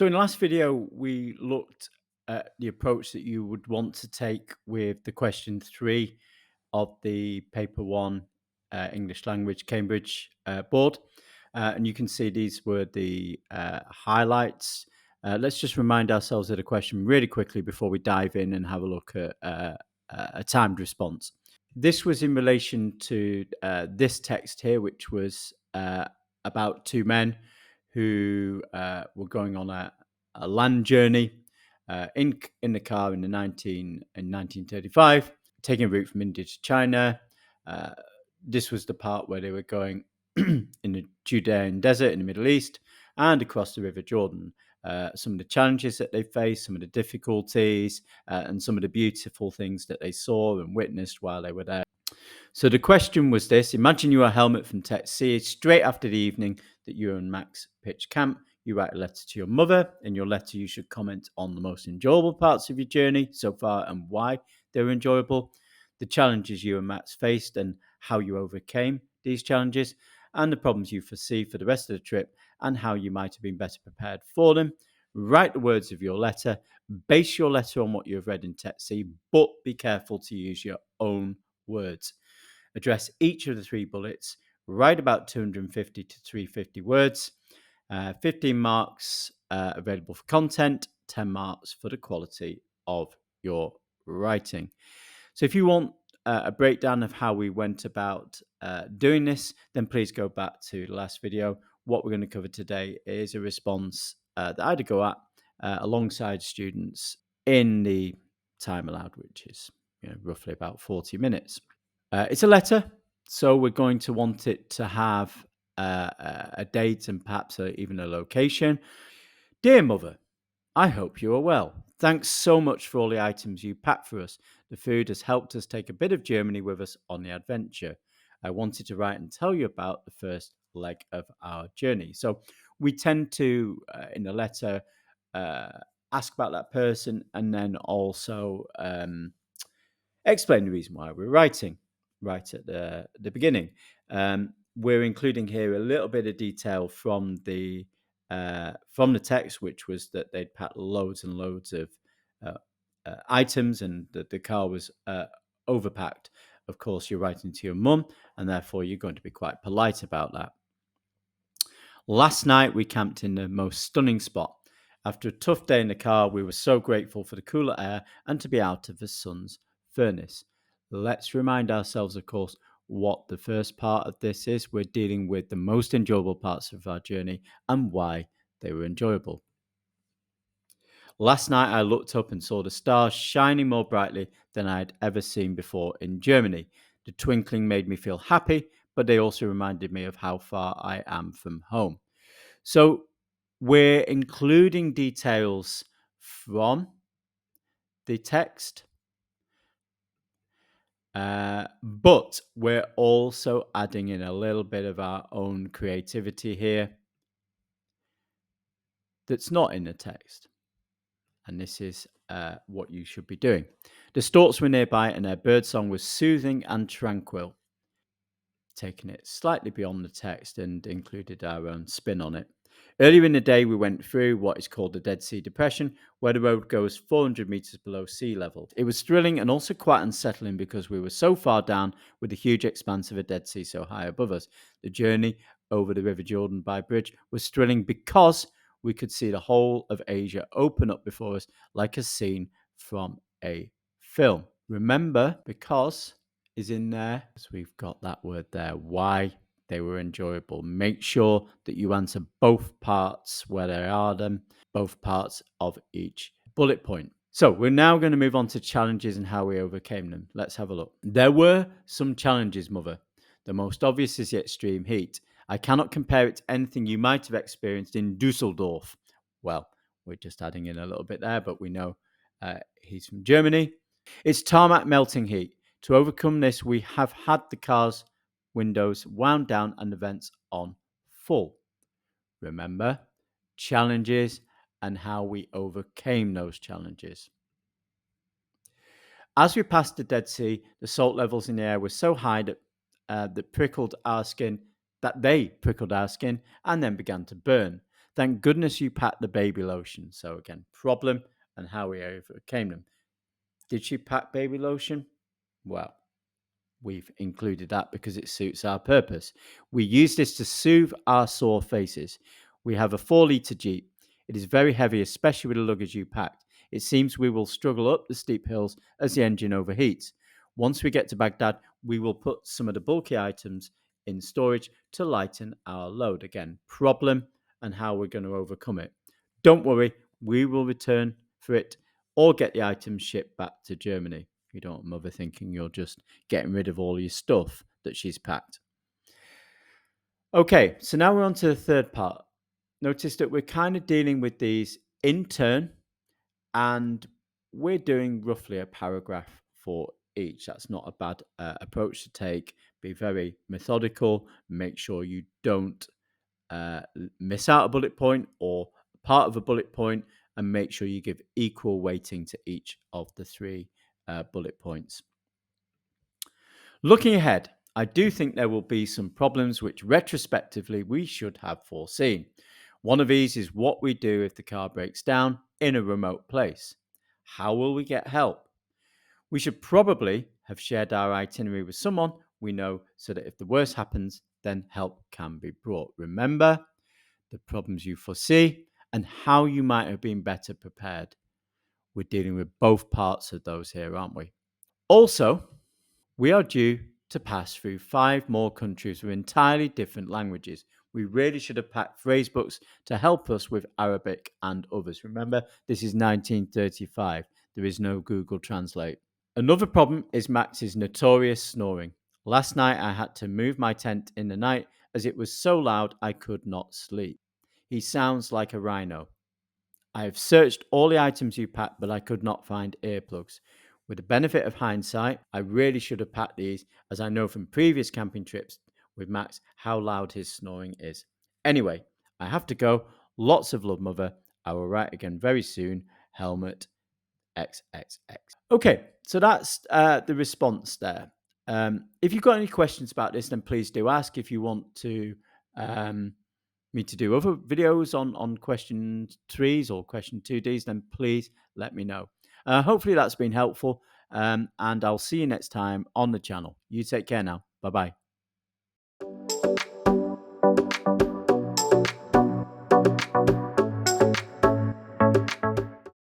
So in the last video, we looked at the approach that you would want to take with the question 3 of the paper 1 English language Cambridge board. And you can see these were the highlights. Let's just remind ourselves of the question really quickly before we dive in and have a look at a timed response. This was in relation to this text here, which was about two men who were going on a land journey in the car in 1935, taking a route from India to China. This was the part where they were going in the Judean desert in the Middle East and across the River Jordan. Some of the challenges that they faced, some of the difficulties, and some of the beautiful things that they saw and witnessed while they were there. So the question was this: imagine you are Helmet from Text C. Straight after the evening that you and Max pitch camp, you write a letter to your mother. In your letter, you should comment on the most enjoyable parts of your journey so far and why they were enjoyable, the challenges you and Max faced and how you overcame these challenges, and the problems you foresee for the rest of the trip and how you might have been better prepared for them. Write the words of your letter. Base your letter on what you have read in Text C, but be careful to use your own words. Address each of the 3 bullets. Write about 250 to 350 words. 15 marks available for content, 10 marks for the quality of your writing. So if you want a breakdown of how we went about doing this, then please go back to the last video. What we're going to cover today is a response that I had to go at alongside students in the time allowed, which is roughly about 40 minutes. It's a letter, so we're going to want it to have a date and perhaps even a location. Dear Mother, I hope you are well. Thanks so much for all the items you packed for us. The food has helped us take a bit of Germany with us on the adventure. I wanted to write and tell you about the first leg of our journey. So we tend to, in the letter, ask about that person and then also explain the reason why we're writing right at the beginning. We're including here a little bit of detail from the text, which was that they'd packed loads and loads of items and that the car was overpacked. Of course, you're writing to your mum, and therefore you're going to be quite polite about that. Last night, we camped in the most stunning spot. After a tough day in the car, we were so grateful for the cooler air and to be out of the sun's furnace. Let's remind ourselves, of course, what the first part of this is. We're dealing with the most enjoyable parts of our journey and why they were enjoyable. Last night, I looked up and saw the stars shining more brightly than I had ever seen before in Germany. The twinkling made me feel happy, but they also reminded me of how far I am from home. So we're including details from the text, but we're also adding in a little bit of our own creativity here that's not in the text. And this is what you should be doing. The storks were nearby and their birdsong was soothing and tranquil, taking it slightly beyond the text and included our own spin on it. Earlier in the day, we went through what is called the Dead Sea Depression, where the road goes 400 meters below sea level. It was thrilling and also quite unsettling because we were so far down with the huge expanse of a Dead Sea so high above us. The journey over the River Jordan by bridge was thrilling because we could see the whole of Asia open up before us like a scene from a film. Remember, because is in there, so we've got that word there, why they were enjoyable. Make sure that you answer both parts where there are them, both parts of each bullet point. So we're now going to move on to challenges and how we overcame them. Let's have a look. There were some challenges, Mother. The most obvious is the extreme heat. I cannot compare it to anything you might have experienced in Dusseldorf. Well, we're just adding in a little bit there, but we know he's from Germany. It's tarmac melting heat. To overcome this, we have had the car's windows wound down and the vents on full. Remember, challenges and how we overcame those challenges. As we passed the Dead Sea, the salt levels in the air were so high that they prickled our skin and then began to burn. Thank goodness you packed the baby lotion. So again, problem and how we overcame them. Did she pack baby lotion? Well, we've included that because it suits our purpose. We use this to soothe our sore faces. We have a 4-litre Jeep. It is very heavy, especially with the luggage you packed. It seems we will struggle up the steep hills as the engine overheats. Once we get to Baghdad, we will put some of the bulky items in storage to lighten our load. Again, problem and how we're going to overcome it. Don't worry, we will return for it or get the items shipped back to Germany. You don't want mother thinking you're just getting rid of all your stuff that she's packed. Okay, so now we're on to the third part. Notice that we're kind of dealing with these in turn, and we're doing roughly a paragraph for each. That's not a bad approach to take. Be very methodical. Make sure you don't miss out a bullet point or part of a bullet point, and make sure you give equal weighting to each of the 3 bullet points. Looking ahead, I do think there will be some problems which retrospectively we should have foreseen. One of these is what we do if the car breaks down in a remote place. How will we get help? We should probably have shared our itinerary with someone we know so that if the worst happens, then help can be brought. Remember the problems you foresee and how you might have been better prepared. We're dealing with both parts of those here, aren't we? Also, we are due to pass through 5 more countries with entirely different languages. We really should have packed phrase books to help us with Arabic and others. Remember, this is 1935. There is no Google Translate. Another problem is Max's notorious snoring. Last night I had to move my tent in the night as it was so loud I could not sleep. He sounds like a rhino. I have searched all the items you packed, but I could not find earplugs. With the benefit of hindsight, I really should have packed these, as I know from previous camping trips with Max how loud his snoring is. Anyway, I have to go. Lots of love, Mother. I will write again very soon. Helmet XXX. Okay, so that's the response there. If you've got any questions about this, then please do ask. If you want to me to do other videos on question 3s or question 2Ds, then please let me know. Hopefully that's been helpful, and I'll see you next time on the channel. You take care now. Bye-bye.